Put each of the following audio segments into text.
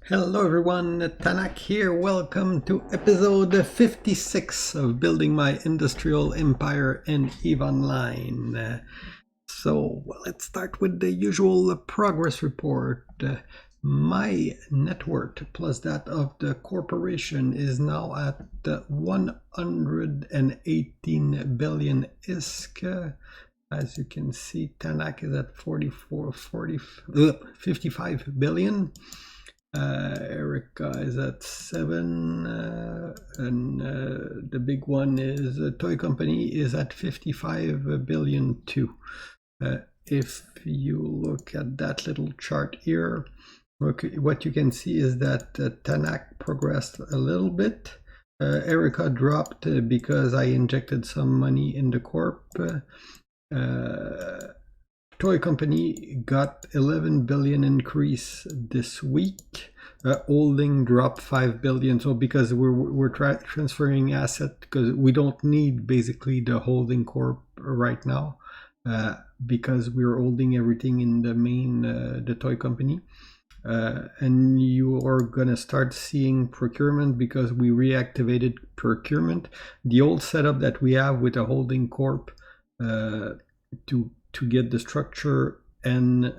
Hello everyone, Tanak here. Welcome to episode 56 of Building My Industrial Empire in EVE Online. So let's start with the usual progress report. My net worth plus that of the corporation is now at 118 billion ISK. As you can see, Tanak is at 55 billion. Erica is at 7, and the big one is Toy Company is at 55 billion too. If you look at that little chart here, what you can see is that Tanak progressed a little bit. Erica dropped because I injected some money in the corp. Toy Company got 11 billion increase this week. Holding dropped 5 billion. So because we're transferring asset, because we don't need basically the holding corp right now, because we're holding everything in the main the Toy Company. And you are gonna start seeing procurement because we reactivated procurement. The old setup that we have with a holding corp to get the structure and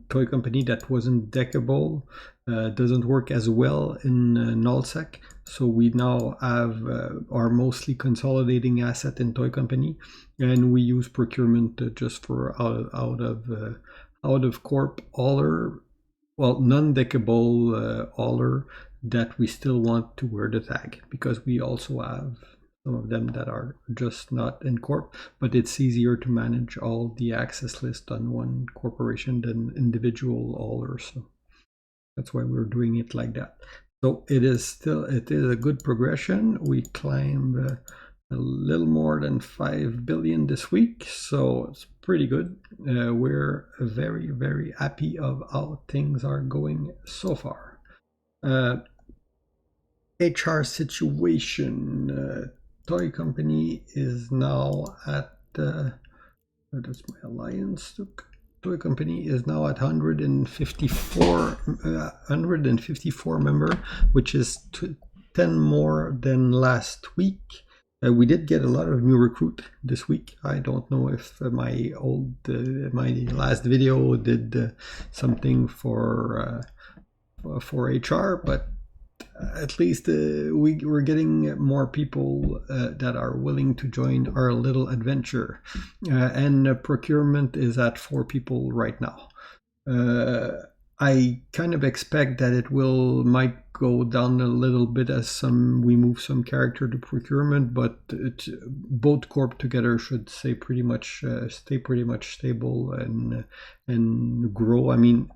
Toy Company that wasn't deckable doesn't work as well in nullsec. So we now have our mostly consolidating asset in Toy Company, and we use procurement just for out of corp hauler, well, non-deckable hauler that we still want to wear the tag, because we also have some of them that are just not in corp, but it's easier to manage all the access list on one corporation than individual haulers. So that's why we're doing it like that. So it is a good progression. We climbed a little more than 5 billion this week, so it's pretty good. We're very, very happy of how things are going so far. HR situation. Toy Company is now at where does my alliance look? Toy Company is now at 154 member, which is 10 more than last week. We did get a lot of new recruit this week. I don't know if my last video did something for HR, but at least we're getting more people that are willing to join our little adventure, and procurement is at 4 people right now. I kind of expect that it might go down a little bit as we move some character to procurement, but both corp together should stay pretty much stable and grow. I mean,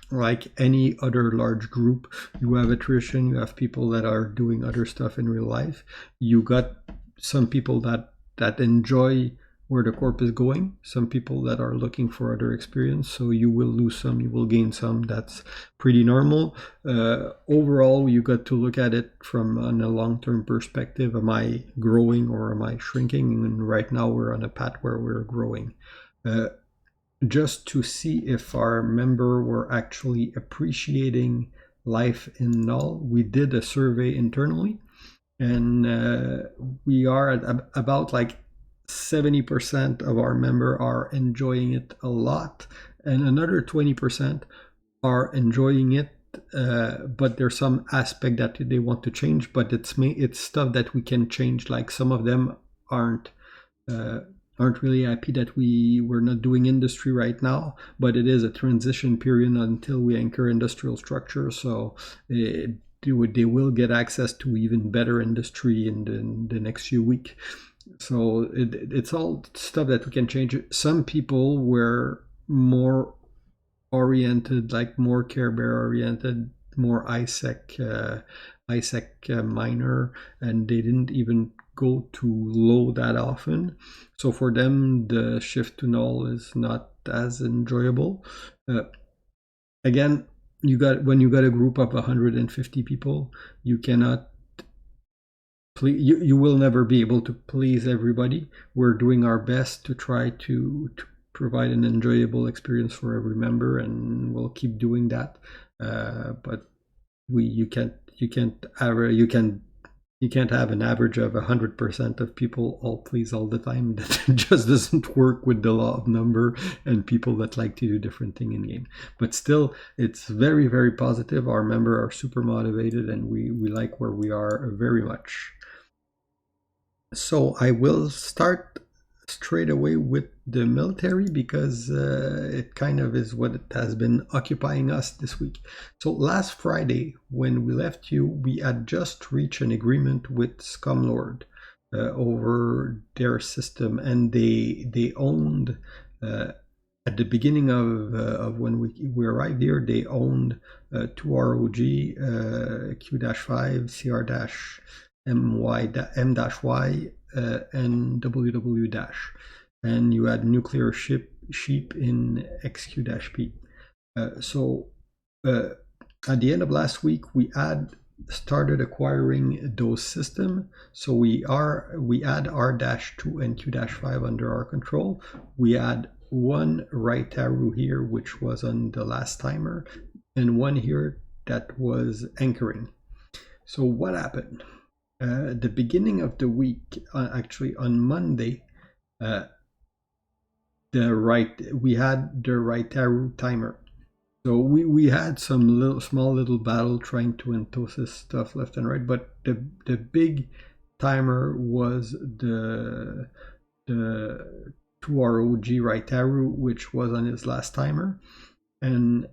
like any other large group, you have attrition, you have people that are doing other stuff in real life. You got some people that enjoy where the corp is going, some people that are looking for other experience, so you will lose some, you will gain some. That's pretty normal. Overall, you got to look at it from on a long-term perspective. Am I growing or am I shrinking? And right now we're on a path where we're growing. Just to see if our member were actually appreciating life in Null, we did a survey internally, and we are at about like 70% of our member are enjoying it a lot, and another 20% are enjoying it, but there's some aspect that they want to change, but it's stuff that we can change. Like some of them aren't really happy that we're not doing industry right now, but it is a transition period until we anchor industrial structure, so they will get access to even better industry in the next few weeks. So it's all stuff that we can change. Some people were more oriented, like more Care Bear oriented, more ISEC minor, and they didn't even go too low that often. So for them, the shift to null is not as enjoyable. Again, when you got a group of 150 people, you cannot you will never be able to please everybody. We're doing our best to try to provide an enjoyable experience for every member, and we'll keep doing that. But you can't have an average of 100% of people all please all the time. That just doesn't work with the law of number and people that like to do different thing in game. But still, it's very, very positive. Our members are super motivated, and we like where we are very much. So I will start straight away with the military, because it kind of is what it has been occupying us this week. So last Friday, when we left you, we had just reached an agreement with Scumlord over their system, and they owned at the beginning of when we arrived here, they owned 2ROG, Q-5, CR-M-Y, and WW-. And you had nuclear sheep in XQ-P. So at the end of last week, we had started acquiring those systems. So we had R-2 and Q-5 under our control. We had one right arrow here, which was on the last timer, and one here that was anchoring. So what happened? The beginning of the week, actually on Monday, we had the right arrow timer. So we had some small little battle trying to Entosis stuff left and right, but the big timer was the 2ROG right arrow, which was on his last timer. And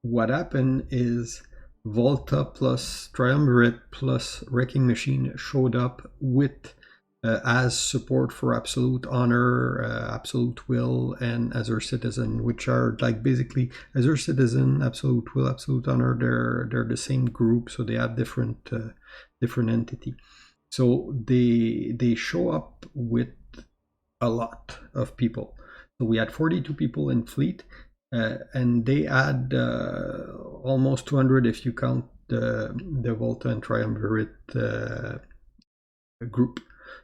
what happened is Volta plus Triumvirate plus Wrecking Machine showed up with as support for Absolute Honor, Absolute Will, and Azure Citizen, which are like basically Azure Citizen, Absolute Will, Absolute Honor. They're the same group, so they have different entity. So they show up with a lot of people. So we had 42 people in fleet, and they had almost 200 if you count the Volta and Triumvirate group.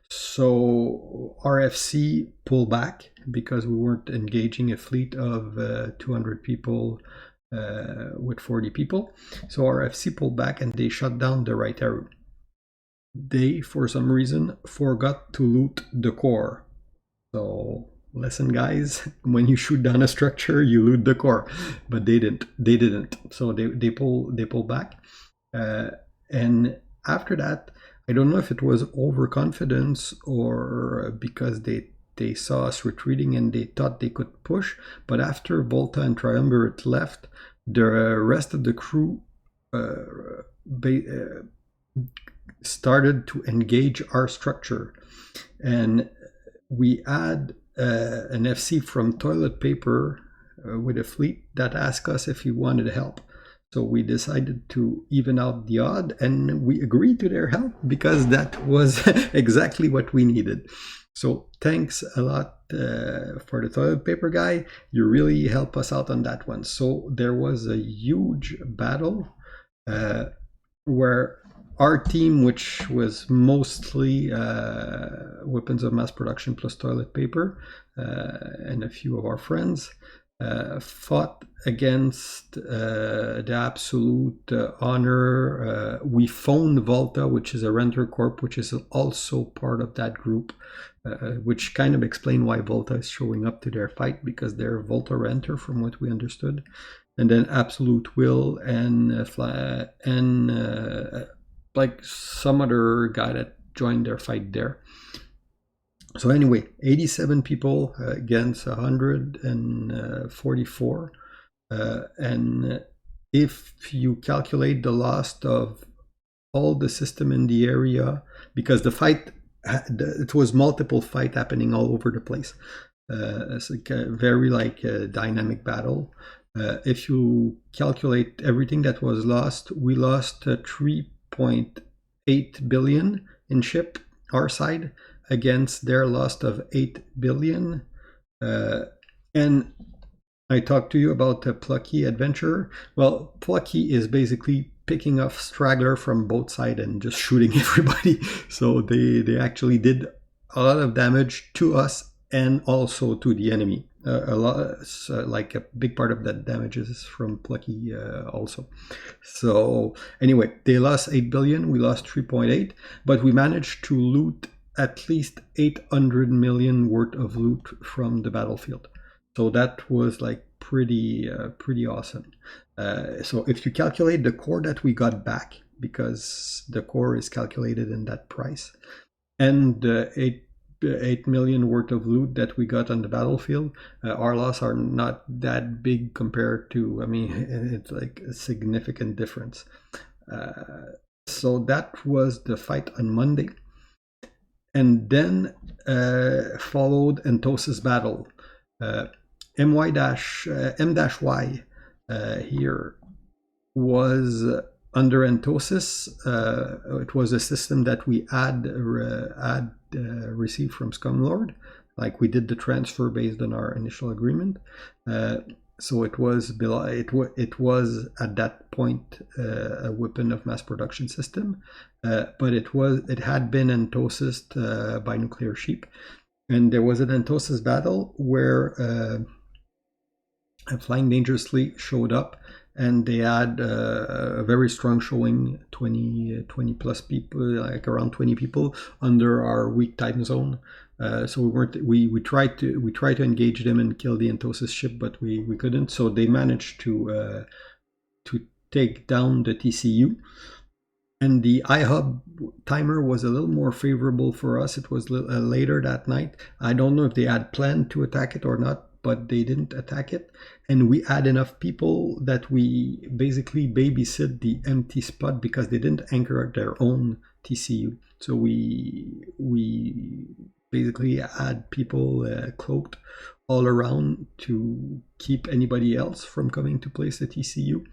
So RFC pulled back because we weren't engaging a fleet of 200 people with 40 people. So RFC pulled back and they shut down the right arrow. They, for some reason, forgot to loot the core. So listen, guys, when you shoot down a structure, you loot the core, but they didn't. So they pull back, and after that, I don't know if it was overconfidence or because they saw us retreating and they thought they could push. But after Volta and Triumvirate left, the rest of the crew started to engage our structure, and we had an FC from Toilet Paper with a fleet that asked us if we wanted help. So we decided to even out the odd, and we agreed to their help because that was exactly what we needed. So thanks a lot for the Toilet Paper guy. You really helped us out on that one. So there was a huge battle where our team, which was mostly weapons of mass production plus toilet paper, and a few of our friends, fought against the Absolute Honor. We phoned Volta, which is a renter corp, which is also part of that group, which kind of explain why Volta is showing up to their fight, because they're Volta renter from what we understood. And then Absolute Will and like some other guy that joined their fight there. So anyway, 87 people against 144. And if you calculate the loss of all the system in the area, because the fight, it was multiple fight happening all over the place. It's like a very dynamic battle. If you calculate everything that was lost, we lost 3.8 billion in ship, our side, against their loss of 8 billion. And I talked to you about the Plucky Adventurer. Well, Plucky is basically picking off straggler from both sides and just shooting everybody. So they actually did a lot of damage to us and also to the enemy. A lot, like a big part of that damage is from Plucky also. So anyway, they lost 8 billion, we lost 3.8, but we managed to loot at least 800 million worth of loot from the battlefield. So that was like pretty awesome. So if you calculate the core that we got back, because the core is calculated in that price, and 8 million worth of loot that we got on the battlefield, our loss are not that big compared to, I mean, it's like a significant difference. So that was the fight on Monday. And then followed Entosis Battle. M-Y here was under Entosis. It was a system that we had received from Scumlord. Like we did the transfer based on our initial agreement. So it was at that point a weapon of mass production system, but it had been Entosis by Nuclear Sheep, and there was an Entosis battle where Flying Dangerously showed up, and they had a very strong showing, 20 plus people, like around 20 people under our weak time zone. So we tried to engage them and kill the Entosis ship, but we couldn't. So they managed to take down the TCU. And the iHub timer was a little more favorable for us. It was later that night. I don't know if they had planned to attack it or not, but they didn't attack it. And we had enough people that we basically babysit the empty spot because they didn't anchor their own TCU. So we basically had people cloaked all around to keep anybody else from coming to place the TCU.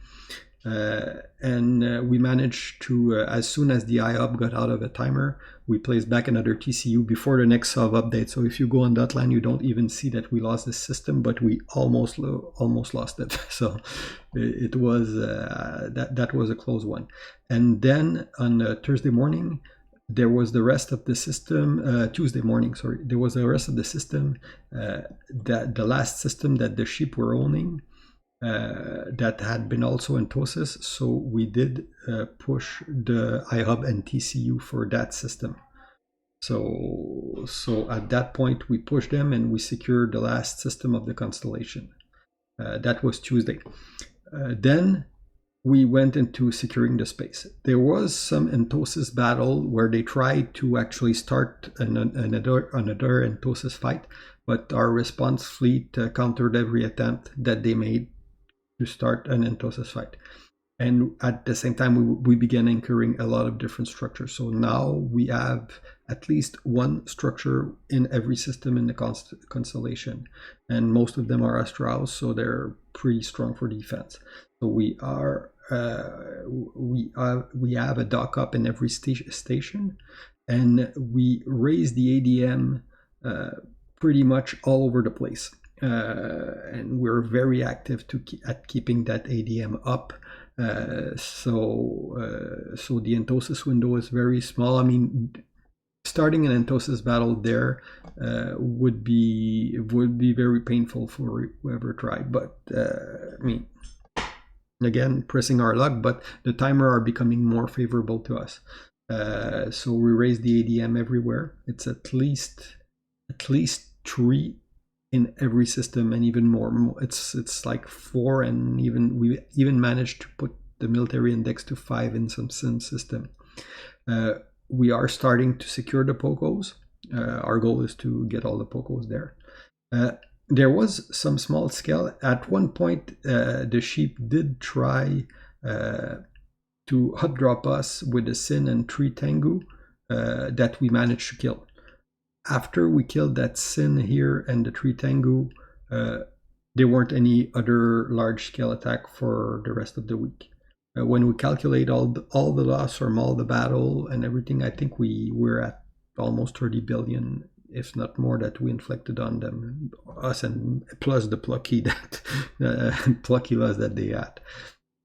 And we managed to, as soon as the iHub got out of a timer, we placed back another TCU before the next sub update. So if you go on that line, you don't even see that we lost the system, but we almost lost it. So it was that was a close one. And then on Thursday morning, there was the rest of the system. Tuesday morning, sorry, there was the rest of the system. That the last system that the ship were owning. That had been also Entosis, so we did push the iHub and TCU for that system. So at that point we pushed them and we secured the last system of the constellation. That was Tuesday. Then we went into securing the space. There was some Entosis battle where they tried to actually start another Entosis fight, but our response fleet countered every attempt that they made to start an Entosis fight. And at the same time, we began anchoring a lot of different structures. So now we have at least one structure in every system in the constellation. And most of them are Astrals, so they're pretty strong for defense. So we have a dock up in every station, and we raise the ADM pretty much all over the place. And we're very active at keeping that ADM up. So the Entosis window is very small. I mean, starting an Entosis battle there would be very painful for whoever tried. But I mean, again, pressing our luck. But the timer are becoming more favorable to us. So we raise the ADM everywhere. It's at least 3 in every system, and even more. It's like 4, and we even managed to put the military index to 5 in some system. We are starting to secure the POCOs. Our goal is to get all the POCOs there. There was some small scale. At one point, the sheep did try to hot drop us with a Sin and 3 Tengu that we managed to kill. After we killed that Sin here and the 3 Tengu, there weren't any other large-scale attack for the rest of the week. When we calculate all the loss from all the battle and everything, I think we're at almost 30 billion, if not more, that we inflicted on them, us, and plus the plucky loss that they had.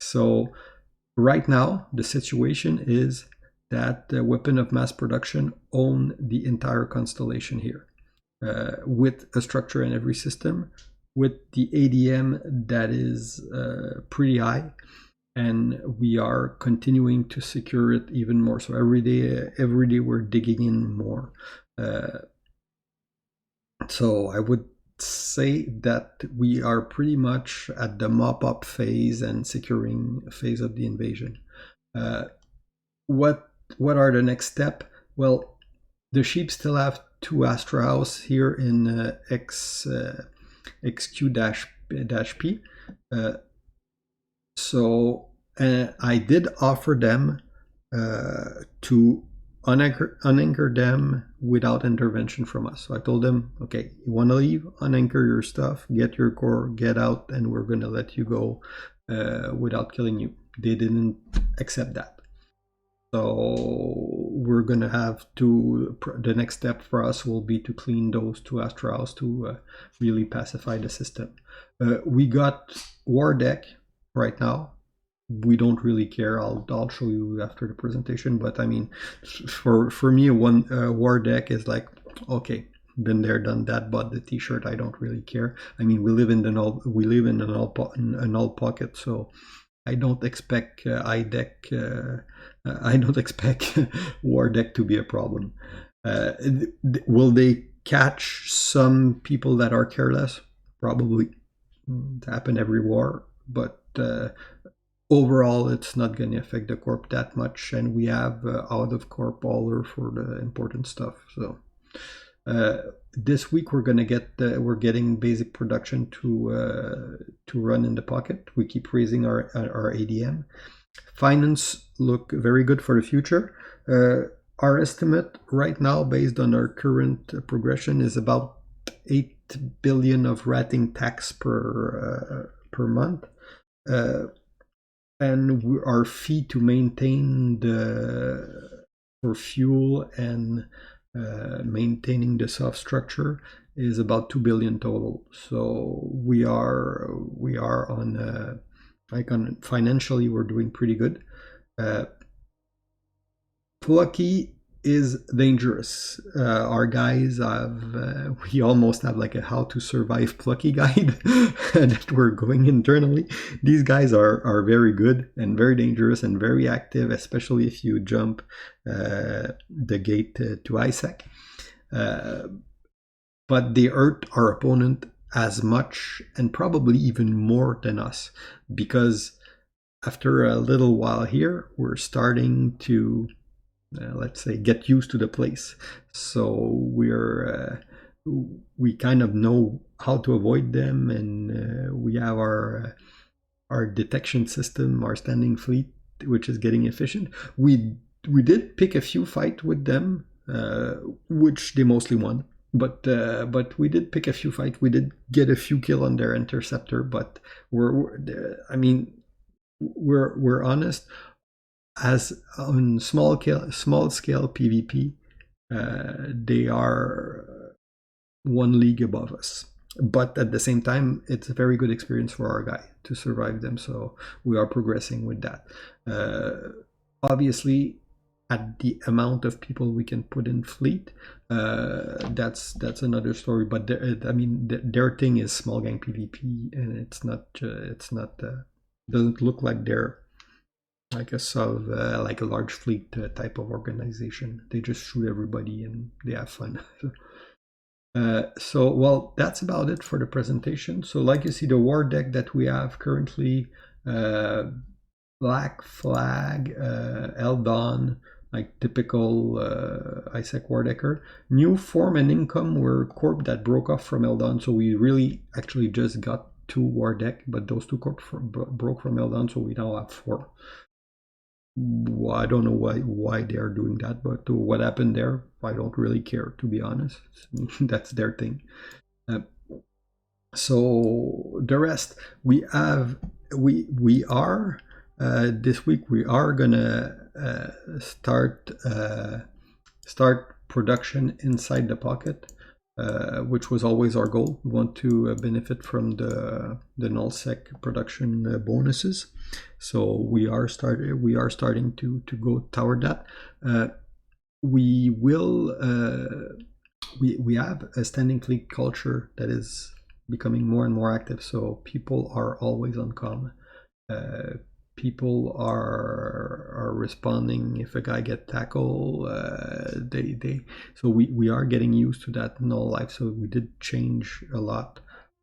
So right now, the situation is that the weapon of mass production own the entire constellation here. with a structure in every system, with the ADM that is pretty high, and we are continuing to secure it even more. So every day we're digging in more. So I would say that we are pretty much at the mop-up phase and securing phase of the invasion. What are the next step? Well, the sheep still have 2 Astra House here in XQ-P. So I did offer them to unanchor them without intervention from us. So I told them, okay, you want to leave, unanchor your stuff, get your core, get out, and we're going to let you go without killing you. They didn't accept that. So we're going to have to, the next step for us will be to clean those 2 Astra House to really pacify the system. We got War Deck right now. We don't really care. I'll show you after the presentation. But I mean, for me, one War Deck is like, okay, been there, done that. Bought the T-shirt. I don't really care. I mean, we live in an null pocket, so I don't expect iDeck. I don't expect War Deck to be a problem. Will they catch some people that are careless? Probably. It happens every war, but overall, it's not going to affect the corp that much, and we have out of corp order for the important stuff. So this week we're going to get we're getting basic production to run in the pocket. We keep raising our ADM. Finance look very good for the future. Our estimate right now, based on our current progression, is about 8 billion of ratting tax per month. And our fee to maintain for fuel and maintaining the soft structure is about 2 billion total. So we are on financially we're doing pretty good. Plucky is dangerous. Our guys have, we almost have like a how to survive Plucky guide that we're going internally. These guys are very good and very dangerous and very active, especially if you jump the gate to ISAC. But they hurt our opponent as much and probably even more than us, because after a little while here, we're starting to let's say get used to the place. So we kind of know how to avoid them, and we have our detection system, our standing fleet, which is getting efficient. We did pick a few fights with them, which they mostly won. But we did pick a few fights. We did get a few kills on their interceptor. But we're honest. As on small scale PvP, they are one league above us. But at the same time, it's a very good experience for our guy to survive them. So we are progressing with that. Obviously, at the amount of people we can put in fleet, that's another story. But their thing is small gang PvP, and it's not doesn't look like they're like like a large fleet type of organization. They just shoot everybody and they have fun. So, well, that's about it for the presentation. So like you see, the war deck that we have currently, Black Flag, Eldon, like typical ISAC war decker. New form and income were corp that broke off from Eldon, so we really actually just got 2 war deck, but those 2 corp broke from Eldon, so we now have 4. I don't know why they are doing that, but what happened there, I don't really care, to be honest. That's their thing. So the rest, we are this week we are gonna start production inside the pocket, which was always our goal. We want to benefit from the nullsec production bonuses. So we are starting to go toward that. We will we have a standing fleet culture that is becoming more and more active. So people are always on comm. People are responding if a guy get tackled. So we are getting used to that in all life. So we did change a lot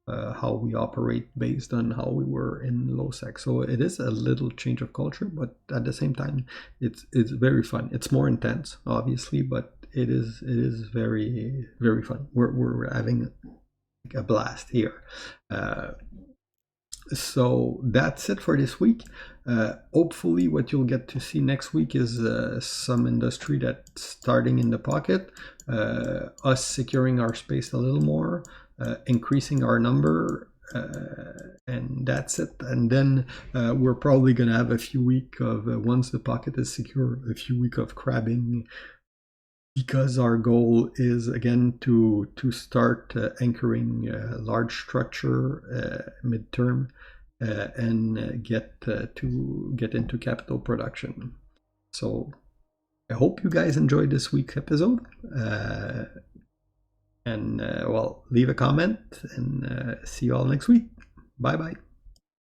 how we operate based on how we were in low sec. So it is a little change of culture, but at the same time, it's very fun. It's more intense, obviously, but it is very very fun. We're having a blast here. So that's it for this week. Hopefully what you'll get to see next week is some industry that's starting in the pocket, us securing our space a little more, increasing our number, and that's it. And then we're probably going to have a few weeks of, once the pocket is secure, a few weeks of crabbing, because our goal is again to start anchoring large structure midterm and get into capital production. So I hope you guys enjoyed this week's episode, and well, leave a comment, and see you all next week. Bye bye.